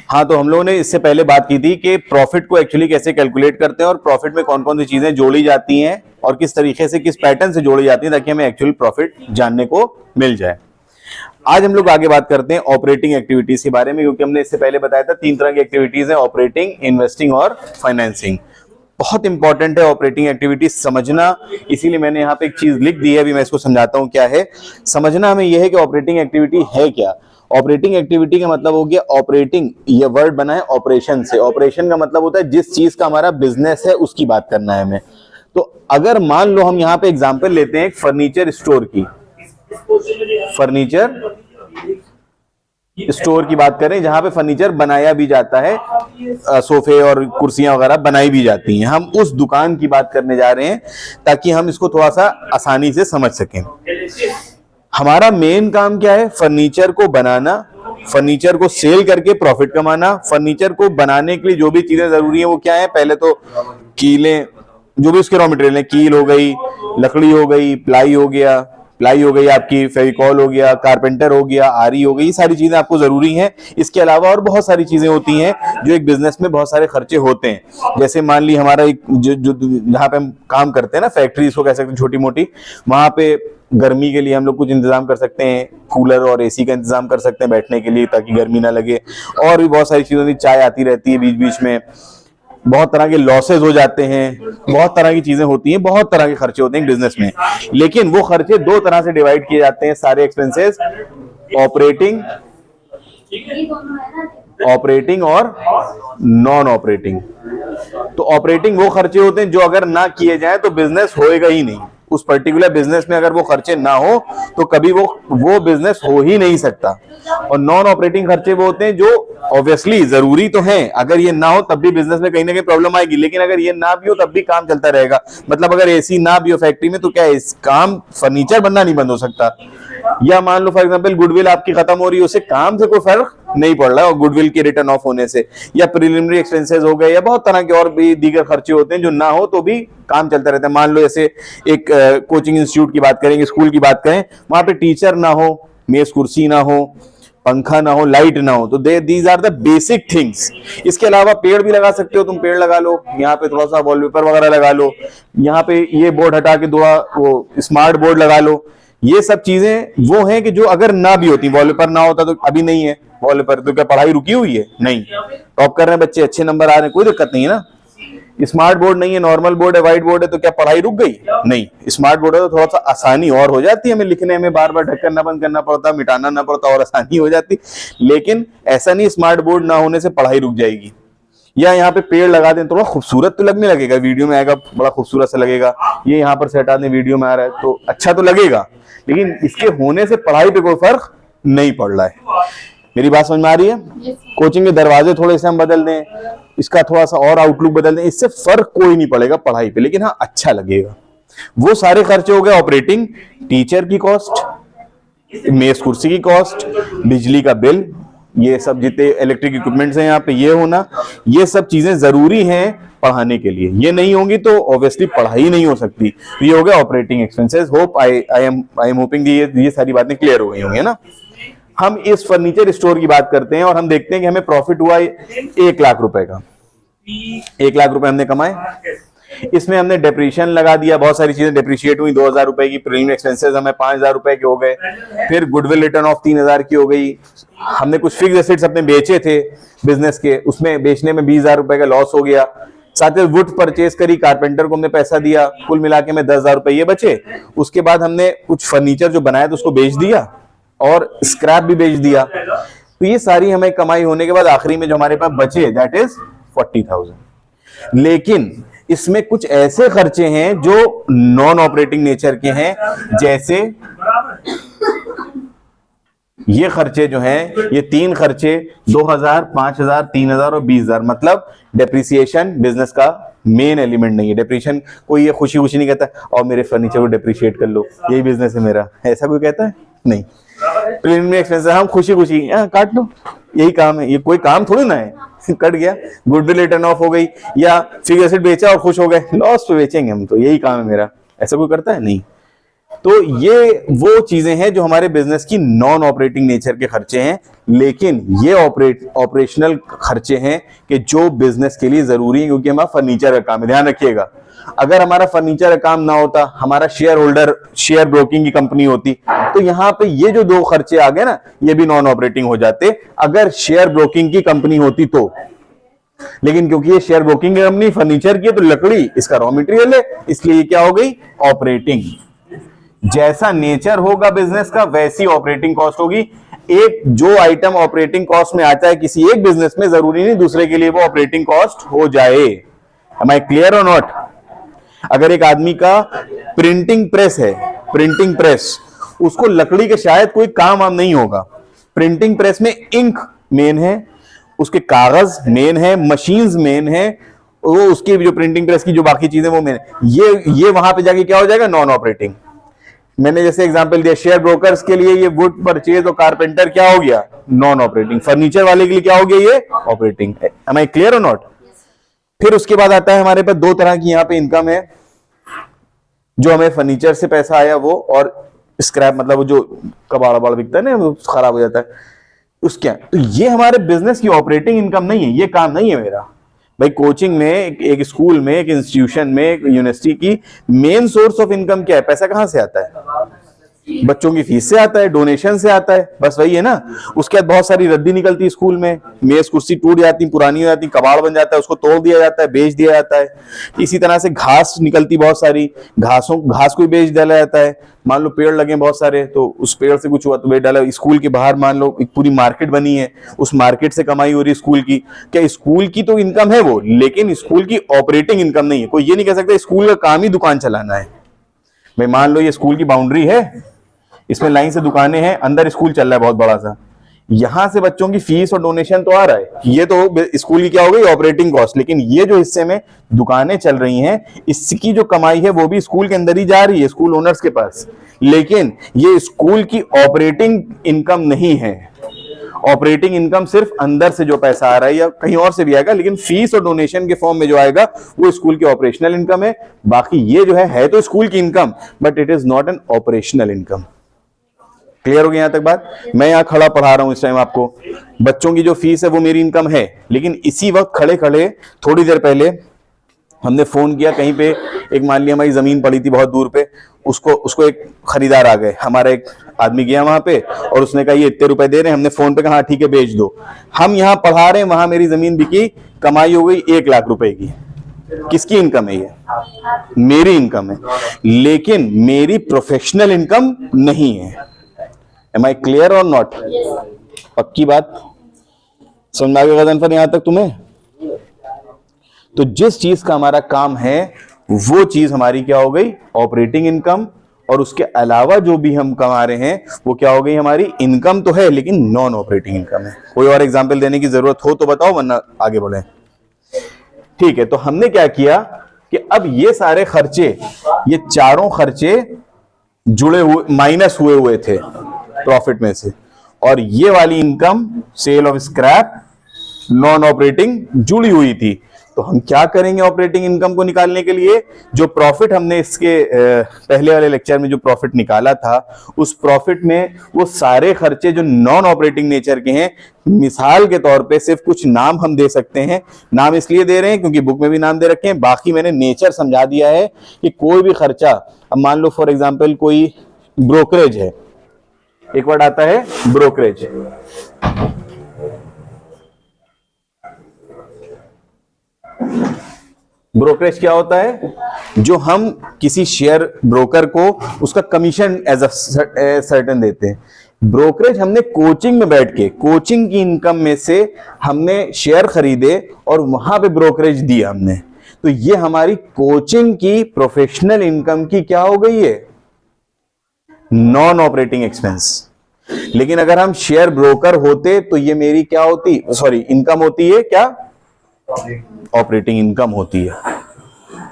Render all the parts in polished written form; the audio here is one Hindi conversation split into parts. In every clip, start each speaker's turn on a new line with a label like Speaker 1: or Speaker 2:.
Speaker 1: हाँ, तो हम लोगों ने इससे पहले बात की थी कि प्रॉफिट को एक्चुअली कैसे कैलकुलेट करते हैं और प्रॉफिट में कौन कौन सी चीजें जोड़ी जाती हैं और किस तरीके से, किस पैटर्न से जोड़ी जाती हैं ताकि हमें एक्चुअल प्रॉफिट जानने को मिल जाए। आज हम लोग आगे बात करते हैं ऑपरेटिंग एक्टिविटीज के बारे में, क्योंकि हमने इससे पहले बताया था 3 तरह की एक्टिविटीज है, ऑपरेटिंग, इन्वेस्टिंग और फाइनेंसिंग। बहुत इंपॉर्टेंट है ऑपरेटिंग एक्टिविटीज समझना, इसीलिए मैंने यहाँ पे एक चीज लिख दी है, अभी मैं इसको समझाता हूँ क्या है। समझना हमें यह है कि ऑपरेटिंग एक्टिविटी है क्या। ऑपरेटिंग एक्टिविटी का मतलब हो गया ऑपरेटिंग, ये वर्ड बना है ऑपरेशन से। ऑपरेशन का मतलब होता है जिस चीज का हमारा बिजनेस है उसकी बात करना है हमें। तो अगर मान लो हम यहाँ पे एग्जांपल लेते हैं एक फर्नीचर स्टोर की, फर्नीचर स्टोर की बात करें जहां पे फर्नीचर बनाया भी जाता है, सोफे और कुर्सियां वगैरह बनाई भी जाती हैं, हम उस दुकान की बात करने जा रहे हैं ताकि हम इसको थोड़ा सा आसानी से समझ सकें। हमारा मेन काम क्या है? फर्नीचर को बनाना, फर्नीचर को सेल करके प्रॉफिट कमाना। फर्नीचर को बनाने के लिए जो भी चीजें जरूरी है वो क्या है? पहले तो कीलें, जो भी उसके रॉ मटेरियल है, कील हो गई, लकड़ी हो गई, प्लाई हो गया, प्लाई हो गई आपकी, फेविकॉल हो गया, कारपेंटर हो गया, आरी हो गई, ये सारी चीजें आपको जरूरी हैं। इसके अलावा और बहुत सारी चीजें होती हैं जो एक बिजनेस में बहुत सारे खर्चे होते हैं। जैसे मान ली हमारा एक जो जहाँ पे हम काम करते हैं ना, फैक्ट्री इसको कह सकते हैं छोटी मोटी, वहां पे गर्मी के लिए हम लोग कुछ इंतजाम कर सकते हैं, कूलर और एसी का इंतजाम कर सकते हैं बैठने के लिए ताकि गर्मी ना लगे। और भी बहुत सारी चीजों की, चाय आती रहती है बीच बीच में, बहुत तरह के लॉसेज हो जाते हैं, बहुत तरह की चीजें होती हैं, बहुत तरह के खर्चे होते हैं बिजनेस में। लेकिन वो खर्चे 2 तरह से डिवाइड किए जाते हैं सारे एक्सपेंसेस, ऑपरेटिंग और नॉन ऑपरेटिंग। तो ऑपरेटिंग वो खर्चे होते हैं जो अगर ना किए जाए तो बिजनेस होएगा ही नहीं। उस पर्टिकुलर बिजनेस में अगर वो खर्चे ना हो तो कभी वो बिजनेस हो ही नहीं सकता। और नॉन ऑपरेटिंग खर्चे वो होते हैं जो ऑब्वियसली जरूरी तो हैं, अगर ये ना हो तब भी बिजनेस में कहीं ना कहीं प्रॉब्लम आएगी, लेकिन अगर ये ना भी हो तब भी काम चलता रहेगा। मतलब अगर एसी ना भी हो फैक्ट्री में तो क्या इस काम, फर्नीचर बनना नहीं बंद हो सकता। या मान लो फॉर एग्जांपल गुडविल आपकी खत्म हो रही है, उससे काम से कोई फर्क नहीं पड़ रहा है और गुडविल के रिटर्न ऑफ होने से, या प्रिलिमिनरी एक्सपेंसेस हो गए, या बहुत तरह के और भी दीगर खर्चे होते हैं जो ना हो तो भी काम चलता रहता है। मान लो जैसे एक कोचिंग इंस्टीट्यूट की बात करेंगे, स्कूल की बात करें, वहां पे टीचर ना हो, मेज कुर्सी ना हो, पंखा ना हो, लाइट ना हो, तो these are the basic things. इसके अलावा पेड़ भी लगा सकते हो, तुम पेड़ लगा लो, यहाँ पे थोड़ा सा वॉलपेपर वगैरह लगा लो, यहाँ पे ये बोर्ड हटा के थोड़ा वो स्मार्ट बोर्ड लगा लो। ये सब चीजें वो हैं कि जो अगर ना भी होती, वॉलपेपर ना होता तो अभी नहीं है वॉलपेपर, तो क्या पढ़ाई रुकी हुई है? नहीं, टॉप कर रहे हैं बच्चे, अच्छे नंबर आ रहे हैं, कोई दिक्कत नहीं है ना। स्मार्ट बोर्ड नहीं है, नॉर्मल बोर्ड है, व्हाइट बोर्ड है, तो क्या पढ़ाई रुक गई? नहीं, स्मार्ट बोर्ड है तो थोड़ा सा आसानी और हो जाती है, हमें लिखने में बार बार ढक्कन ना बंद करना पड़ता, मिटाना ना पड़ता और आसानी हो जाती। लेकिन ऐसा नहीं स्मार्ट बोर्ड ना होने से पढ़ाई रुक जाएगी। या यहाँ पे पेड़ लगा दें, थोड़ा खूबसूरत तो लगने लगेगा, वीडियो में आएगा बड़ा खूबसूरत सा लगेगा, ये यहाँ पर सेट आने वीडियो में आ रहा है तो अच्छा तो लगेगा, लेकिन इसके होने से पढ़ाई पे कोई फर्क नहीं पड़ रहा है। मेरी बात समझ में आ रही है? कोचिंग के दरवाजे थोड़े से हम बदल दें, इसका थोड़ा सा और आउटलुक बदल दें, इससे फर्क कोई नहीं पड़ेगा पढ़ाई पे, लेकिन हाँ अच्छा लगेगा। वो सारे खर्चे हो गए ऑपरेटिंग, टीचर की कॉस्ट, मेज कुर्सी की कॉस्ट, बिजली का बिल, ये सब जितने इलेक्ट्रिक इक्विपमेंट्स हैं यहाँ पे ये होना, ये सब चीजें जरूरी हैं पढ़ाने के लिए। ये नहीं होंगी तो ऑब्वियसली पढ़ाई नहीं हो सकती। तो ये हो गया operating expenses. Hope I am hoping ये सारी बातें क्लियर हो गई होंगी ना। हम इस फर्नीचर स्टोर की बात करते हैं और हम देखते हैं कि हमें प्रॉफिट हुआ 1 लाख रुपए का। 1 लाख रुपए हमने कमाए, इसमें हमने डेप्रिशिएशन लगा दिया, बहुत सारी चीजें डेप्रिशिएट हुई, 2000 रुपए की प्रीमियम एक्सपेंसेस हमें 5000 रुपए के हो गए, फिर गुडविल रिटर्न ऑफ 3000 की हो गई। हमने कुछ फिक्स एसेट्स अपने बेचे थे बिजनेस के, उसमें बेचने में 20000 रुपए का लॉस हो गया। साथ ही वुड परचेज करी, कारपेंटर को हमने पैसा दिया, कुल मिला के में 10,000 रुपए ये बचे। उसके बाद हमने कुछ फर्नीचर जो बनाया था उसको बेच दिया और स्क्रैप भी बेच दिया। तो ये सारी हमें कमाई होने के बाद आखिरी में जो हमारे पास बचे दैट इज 40,000। लेकिन इसमें कुछ ऐसे खर्चे हैं जो नॉन ऑपरेटिंग नेचर के हैं, जैसे ये खर्चे जो हैं, ये 3 खर्चे 2000, 5000, 3000 और 20000, मतलब डेप्रिसिएशन बिजनेस का मेन एलिमेंट नहीं है। डेप्रिसिएशन कोई ये खुशी खुशी नहीं कहता और मेरे फर्नीचर को डेप्रिशिएट कर लो, यही बिजनेस है मेरा, ऐसा कोई कहता है? नहीं। प्रीमियम एक्सपेंसेस हम खुशी खुशी काट लो, यही काम है, ये कोई काम थोड़ी ना है, कट गया, गुडविल रिटर्न ऑफ हो गई, या फिक्स एसेट बेचा और खुश हो गए, लॉस पे बेचेंगे हम, तो यही काम है मेरा, ऐसा कोई करता है? नहीं। तो ये वो चीजें हैं जो हमारे बिजनेस की नॉन ऑपरेटिंग नेचर के खर्चे हैं, लेकिन ये ऑपरेशनल खर्चे हैं कि जो बिजनेस के लिए जरूरी है, क्योंकि हमारा फर्नीचर का काम है। ध्यान रखिएगा, अगर हमारा फर्नीचर का काम ना होता, हमारा शेयर ब्रोकिंग की कंपनी होती, तो यहां पे ये जो दो खर्चे आ गए ना, ये भी नॉन ऑपरेटिंग हो जाते अगर शेयर ब्रोकिंग की कंपनी होती तो। लेकिन क्योंकि ये शेयर ब्रोकिंग की कंपनी फर्नीचर की है, तो लकड़ी इसका रॉ मटेरियल है, इसलिए क्या हो गई? ऑपरेटिंग। जैसा नेचर होगा बिजनेस का, वैसी ऑपरेटिंग कॉस्ट होगी। एक जो आइटम ऑपरेटिंग कॉस्ट में आता है किसी एक बिजनेस में, जरूरी नहीं दूसरे के लिए वो ऑपरेटिंग कॉस्ट हो जाए। एम आई क्लियर और नॉट? अगर एक आदमी का प्रिंटिंग प्रेस है, प्रिंटिंग प्रेस, उसको लकड़ी के शायद कोई काम वाम नहीं होगा। प्रिंटिंग प्रेस में इंक मेन है, उसके कागज मेन है, मशीन्स मेन है, वो उसकी जो प्रिंटिंग प्रेस की जो बाकी चीजें वो मेन है। ये वहां पे जाके क्या हो जाएगा? Non operating. मैंने जैसे एग्जांपल दिया, शेयर ब्रोकर्स के लिए ये वुड परचेज और कारपेंटर क्या हो गया? Non operating. फर्नीचर वाले के लिए क्या हो गया? ये ऑपरेटिंग। एम आई क्लियर और नॉट? फिर उसके बाद आता है हमारे पास दो तरह की यहां पे इनकम है, जो हमें फर्नीचर से पैसा आया वो, और स्क्रैप मतलब वो जो कबाड़ वबाड़ बिकता है ना, वो खराब हो जाता है उसके। तो ये हमारे बिजनेस की ऑपरेटिंग इनकम नहीं है, ये काम नहीं है मेरा। भाई कोचिंग में, एक स्कूल में, एक इंस्टीट्यूशन में, एक यूनिवर्सिटी की मेन सोर्स ऑफ इनकम क्या है? पैसा कहां से आता है? बच्चों की फीस से आता है, डोनेशन से आता है, बस वही है ना। उसके बाद बहुत सारी रद्दी निकलती है स्कूल में, मेज कुर्सी टूट जाती, पुरानी हो जाती, कबाड़ बन जाता है, उसको तोड़ दिया जाता है, बेच दिया जाता है। इसी तरह से घास निकलती, बहुत सारी घास को भी बेच डाला जाता है। मान लो पेड़ लगे बहुत सारे, तो उस पेड़ से कुछ हुआ तो बेच डाला। स्कूल के बाहर मान लो एक पूरी मार्केट बनी है, उस मार्केट से कमाई हो रही है स्कूल की। क्या स्कूल की तो इनकम है वो, लेकिन स्कूल की ऑपरेटिंग इनकम नहीं है। कोई ये नहीं कह सकता स्कूल का काम ही दुकान चलाना है। भाई मान लो ये स्कूल की बाउंड्री है, इसमें लाइन से दुकानें हैं, अंदर स्कूल चल रहा है बहुत बड़ा सा, यहां से बच्चों की फीस और डोनेशन तो आ रहा है, ये तो स्कूल की क्या हो गई? Operating cost. लेकिन ये जो हिस्से में दुकानें चल रही हैं, इसकी जो कमाई है वो भी स्कूल के अंदर ही जा रही है, स्कूल ओनर्स के पास। लेकिन ये स्कूल की ऑपरेटिंग इनकम नहीं है। ऑपरेटिंग इनकम सिर्फ अंदर से जो पैसा आ रहा है या कहीं और से भी आएगा, लेकिन फीस और डोनेशन के फॉर्म में जो आएगा वो स्कूल की ऑपरेशनल इनकम है। बाकी ये जो है तो स्कूल की income, but it is not an operational income. Clear हो गया यहां तक बात? मैं यहां खड़ा पढ़ा रहा हूं इस टाइम आपको, बच्चों की जो फीस है वो मेरी इनकम है, लेकिन इसी वक्त खड़े खड़े थोड़ी देर पहले हमने फोन किया, कहीं पे एक मान लिया हमारी जमीन पड़ी थी बहुत दूर पे, उसको एक खरीदार आ गए, हमारा एक आदमी गया वहां पे और उसने कहा ये इतने रुपए दे रहे हैं। हमने फोन पे कहा ठीक है बेच दो। हम यहाँ पढ़ा रहे हैं, वहां मेरी जमीन बिकी, कमाई हो गई 1 लाख रुपए की। किसकी इनकम है ये? मेरी इनकम है, लेकिन मेरी प्रोफेशनल इनकम नहीं है। एम आई क्लियर और नॉट? पक्की बात समझ में आ गया गजनफर यहां तक तुम्हें? तो जिस चीज का हमारा काम है वो चीज हमारी क्या हो गई? Operating income. और उसके अलावा जो भी हम कमा रहे हैं वो क्या हो गई? हमारी इनकम तो है लेकिन नॉन ऑपरेटिंग इनकम है। कोई और एग्जांपल देने की जरूरत हो तो बताओ, वरना आगे बढ़े। ठीक है, तो हमने क्या किया कि अब ये सारे खर्चे, ये चारों खर्चे जुड़े हुए, माइनस हुए थे प्रॉफिट में से, और ये वाली income sale of scrap non operating जुड़ी हुई थी। तो हम क्या करेंगे ऑपरेटिंग इनकम को निकालने के लिए? जो प्रॉफिट हमने इसके पहले वाले लेक्चर में जो प्रॉफिट निकाला था, उस प्रॉफिट में वो सारे खर्चे जो नॉन ऑपरेटिंग नेचर के हैं, मिसाल के तौर पे सिर्फ कुछ नाम हम दे सकते हैं। नाम इसलिए दे रहे हैं क्योंकि बुक में भी नाम दे रखे हैं, बाकी मैंने नेचर समझा दिया है कि कोई भी खर्चा, अब मान लो फॉर एग्जाम्पल कोई ब्रोकरेज है, एक वर्ड आता है ब्रोकरेज। ब्रोकरेज क्या होता है? जो हम किसी शेयर ब्रोकर को उसका कमीशन एज अ सर्टेन देते हैं। ब्रोकरेज हमने कोचिंग में बैठ के, कोचिंग की इनकम में से हमने शेयर खरीदे और वहां पे ब्रोकरेज दिया हमने, तो ये हमारी कोचिंग की प्रोफेशनल इनकम की क्या हो गई है? Non operating expense. लेकिन अगर हम शेयर ब्रोकर होते तो ये मेरी क्या होती? सॉरी, इनकम होती है क्या? ऑपरेटिंग इनकम होती है।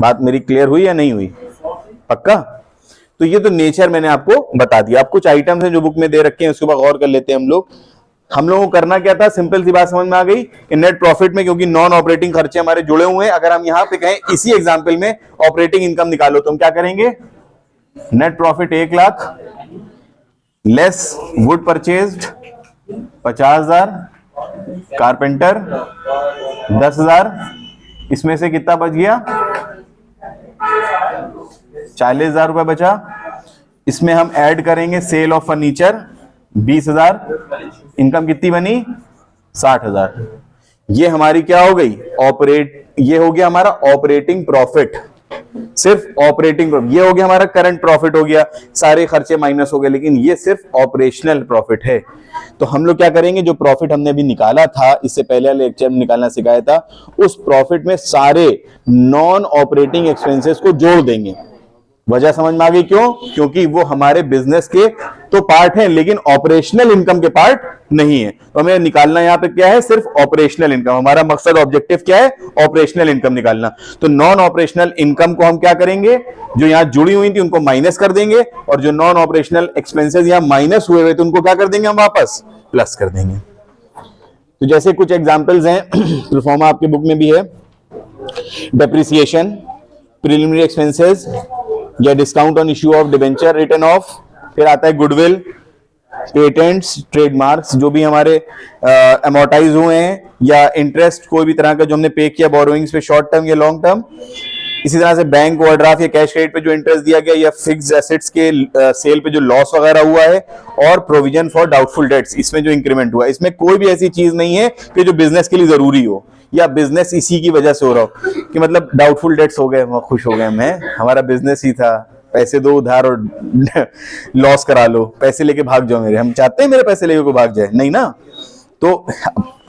Speaker 1: बात मेरी क्लियर हुई या नहीं हुई? पक्का? तो ये तो नेचर मैंने आपको बता दिया। अब कुछ आइटम्स हैं जो बुक में दे रखे हैं, उसके ऊपर गौर कर लेते हैं हम लोग। हम लोगों को करना क्या था? सिंपल सी बात समझ में आ गई कि नेट प्रॉफिट में, क्योंकि नॉन ऑपरेटिंग खर्चे हमारे जुड़े हुए हैं, अगर हम यहां पे कहें इसी एग्जांपल में ऑपरेटिंग इनकम निकालो तो हम क्या करेंगे? Net profit 1,00,000 less would purchased 50,000, carpenter 10,000, इसमें से कितना बच गया? 40,000 रुपए बचा। इसमें हम ऐड करेंगे सेल ऑफ फर्नीचर 20,000, इनकम कितनी बनी? 60,000। ये हमारी क्या हो गई? ये हो गया हमारा ऑपरेटिंग प्रॉफिट, सिर्फ ऑपरेटिंग प्रॉफिट। ये हो गया हमारा करंट प्रॉफिट हो गया, सारे खर्चे माइनस हो गए, लेकिन ये सिर्फ ऑपरेशनल प्रॉफिट है। तो हम लोग क्या करेंगे, जो प्रॉफिट हमने अभी निकाला था, इससे पहले वाले लेक्चर में निकालना सिखाया था, उस प्रॉफिट में सारे नॉन ऑपरेटिंग एक्सपेंसेस को जोड़ देंगे। वजह समझ में आ गई क्यों? क्योंकि वो हमारे बिजनेस के तो पार्ट हैं, लेकिन ऑपरेशनल इनकम के पार्ट नहीं है। तो हमें निकालना यहां पे क्या है? सिर्फ ऑपरेशनल इनकम। हमारा मकसद, ऑब्जेक्टिव क्या है? ऑपरेशनल इनकम निकालना। तो नॉन ऑपरेशनल इनकम को हम क्या करेंगे? जो यहां जुड़ी हुई थी उनको माइनस कर देंगे, और जो नॉन ऑपरेशनल एक्सपेंसेस यहां माइनस हुए हुए थे उनको क्या कर देंगे? हम वापस प्लस कर देंगे। तो जैसे कुछ एग्जाम्पल्स हैं, प्रोफार्मा आपके बुक में भी है। डेप्रिसिएशन, प्रिलिमिनरी एक्सपेंसेस या discount on issue of debenture return of, फिर आता है गुडविल, पेटेंट्स, ट्रेडमार्क्स जो भी हमारे अमोर्टाइज हुए हैं, या इंटरेस्ट कोई भी तरह का जो हमने पे किया बोरोइंग्स पे, शॉर्ट टर्म या लॉन्ग टर्म। इसी तरह से बैंक ओवरड्राफ्ट या कैश क्रेडिट पे जो इंटरेस्ट दिया गया, या फिक्स्ड एसेट्स के सेल पे जो लॉस वगैरह हुआ है, और प्रोविजन फॉर डाउटफुल डेट्स, इसमें जो इंक्रीमेंट हुआ है। इसमें कोई भी ऐसी चीज नहीं है कि जो बिजनेस के लिए जरूरी हो, या बिजनेस इसी की वजह से हो रहा हो कि मतलब डाउटफुल डेट्स हो गए, खुश हो गए, मैं हमारा बिजनेस ही था, पैसे दो उधार और लॉस करा लो, पैसे लेके भाग जाओ मेरे। हम चाहते हैं मेरे पैसे लेके कोई भाग जाए? नहीं ना। तो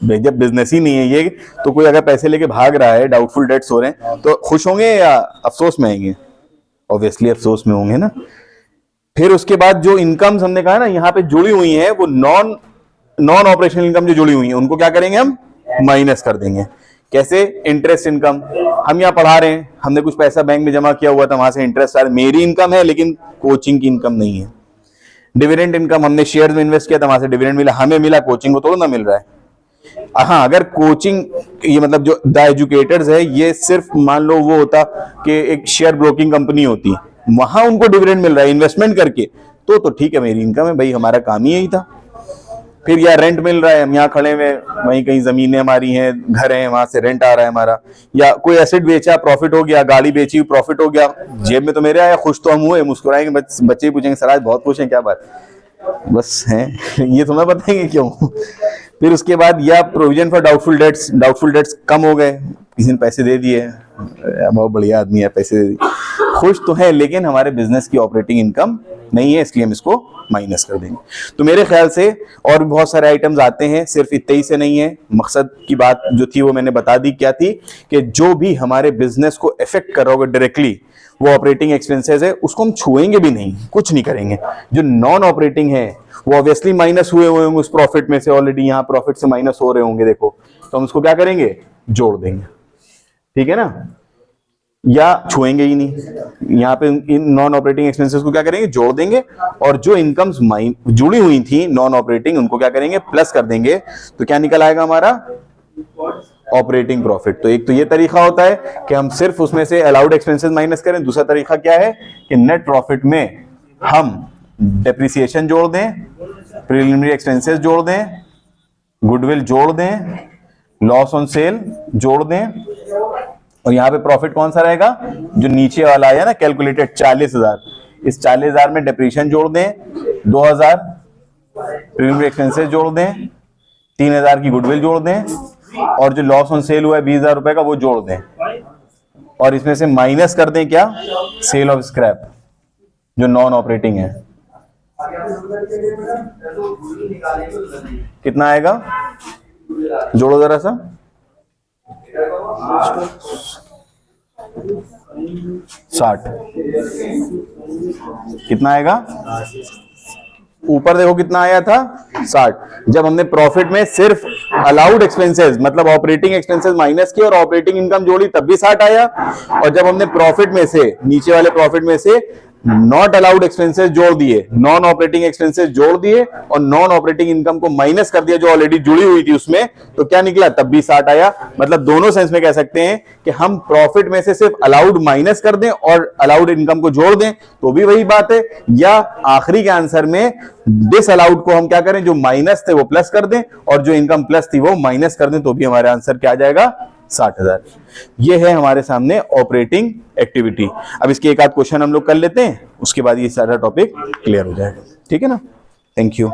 Speaker 1: जब बिजनेस ही नहीं है ये, तो कोई अगर पैसे लेके भाग रहा है, डाउटफुल डेट्स हो रहे हैं, तो खुश होंगे या अफसोस में आएंगे? ऑब्वियसली अफसोस में होंगे ना। फिर उसके बाद जो इनकम्स हमने कहा ना यहाँ पे जुड़ी हुई है, वो नॉन ऑपरेशनल इनकम जो जुड़ी हुई है, उनको क्या करेंगे? हम माइनस कर देंगे। कैसे? इंटरेस्ट इनकम, हम यहाँ पढ़ा रहे हैं, हमने कुछ पैसा बैंक में जमा किया हुआ था, वहां से इंटरेस्ट आ रहा है, मेरी इनकम है, लेकिन कोचिंग की इनकम नहीं है। डिविडेंड इनकम, हमने शेयर में इन्वेस्ट किया था, वहां से डिविडेंड मिला, हमें मिला, कोचिंग को थोड़ा ना मिल रहा है। हाँ, अगर कोचिंग, ये मतलब जो द एजुकेटर्स है, ये सिर्फ मान लो वो होता कि एक शेयर ब्रोकिंग कंपनी होती, वहां उनको डिविडेंड मिल रहा है इन्वेस्टमेंट करके, तो ठीक है, मेरी इनकम है भाई, हमारा काम ही यही था। फिर या रेंट मिल रहा है, हम यहाँ खड़े हुए, वहीं कहीं जमीनें हमारी हैं, घर हैं, वहां से रेंट आ रहा है हमारा, या कोई एसेट बेचा, प्रॉफिट हो गया, गाड़ी बेची, प्रॉफिट हो गया, जेब में तो मेरे आया, खुश तो हम हुए, मुस्कुराएंगे, बच्चे पूछेंगे सर आज बहुत खुश हैं, क्या बात? बस है, ये तुम्हें बताएंगे क्यों। फिर उसके बाद या प्रोविजन फॉर डाउटफुल डेट्स कम हो गए, किसी ने पैसे दे दिए, बहुत बढ़िया आदमी है, पैसे दे दिए, खुश तो है, लेकिन हमारे बिजनेस की ऑपरेटिंग इनकम नहीं है, इसलिए हम इसको माइनस कर देंगे। तो मेरे ख्याल से और भी बहुत सारे आइटम्स आते हैं, सिर्फ इतने ही से नहीं है। मकसद की बात जो थी वो मैंने बता दी, क्या थी कि जो भी हमारे बिजनेस को इफेक्ट कर रहा होगा डायरेक्टली, वो ऑपरेटिंग एक्सपेंसेस है, उसको हम छुएंगे भी नहीं, कुछ नहीं करेंगे। जो नॉन ऑपरेटिंग है वो ऑब्वियसली माइनस हुए होंगे उस प्रॉफिट में से, ऑलरेडी यहाँ प्रॉफिट से माइनस हो रहे होंगे, देखो, तो हम उसको क्या करेंगे? जोड़ देंगे, ठीक है ना, या छुएंगे ही नहीं। यहाँ पे इन नॉन ऑपरेटिंग एक्सपेंसेस को क्या करेंगे? जोड़ देंगे, और जो इनकम्स जुड़ी हुई थी नॉन ऑपरेटिंग, उनको क्या करेंगे? प्लस कर देंगे। तो क्या निकल आएगा हमारा? Operating profit. तो एक तो ये तरीका होता है कि हम सिर्फ उसमें से अलाउड एक्सपेंसेस माइनस करें। दूसरा तरीका क्या है कि नेट प्रॉफिट में हम डेप्रिसिएशन जोड़ दें, प्रिलिमिनरी एक्सपेंसेस जोड़ दें, गुडविल जोड़ दें, लॉस ऑन सेल जोड़ दें, और यहाँ पे प्रॉफिट कौन सा रहेगा? जो नीचे वाला है ना कैलकुलेटेड 40,000, इस 40,000 में डेप्रिसिएशन जोड़ दें, 2,000 प्रीमियम एक्सपेंसेस जोड़ दें, 3,000 की गुडविल जोड़ दें, और जो लॉस ऑन सेल हुआ है 20,000 रुपए का वो जोड़ दें, और इसमें से माइनस कर दें क्या? सेल ऑफ स्क्रैप जो नॉन ऑपरेटिंग है। कितना आएगा? जोड़ो जरा सा। 60। कितना आएगा? ऊपर देखो कितना आया था? 60। जब हमने प्रॉफिट में सिर्फ अलाउड एक्सपेंसेस मतलब ऑपरेटिंग एक्सपेंसेस माइनस किए और ऑपरेटिंग इनकम जोड़ी तब भी 60 आया, और जब हमने प्रॉफिट में से, नीचे वाले प्रॉफिट में से नॉट अलाउड एक्सपेंसेस जोड़ दिए, नॉन ऑपरेटिंग एक्सपेंसेस जोड़ दिए और नॉन ऑपरेटिंग इनकम को माइनस कर दिया जो ऑलरेडी जुड़ी हुई थी उसमें, तो क्या निकला, तब भी 60 आया। मतलब दोनों सेंस में कह सकते हैं कि हम प्रॉफिट में से सिर्फ अलाउड माइनस कर दें और अलाउड इनकम को जोड़ दें तो भी वही बात है, या आखिरी के आंसर में डिस अलाउड को हम क्या करें, जो माइनस थे वो प्लस कर दें और जो इनकम प्लस थी वो माइनस कर दें, तो भी हमारा आंसर क्या आ जाएगा, 60,000। ये है हमारे सामने ऑपरेटिंग एक्टिविटी। अब इसके एक आध क्वेश्चन हम लोग कर लेते हैं, उसके बाद ये सारा टॉपिक क्लियर हो जाएगा। ठीक है ना, थैंक यू।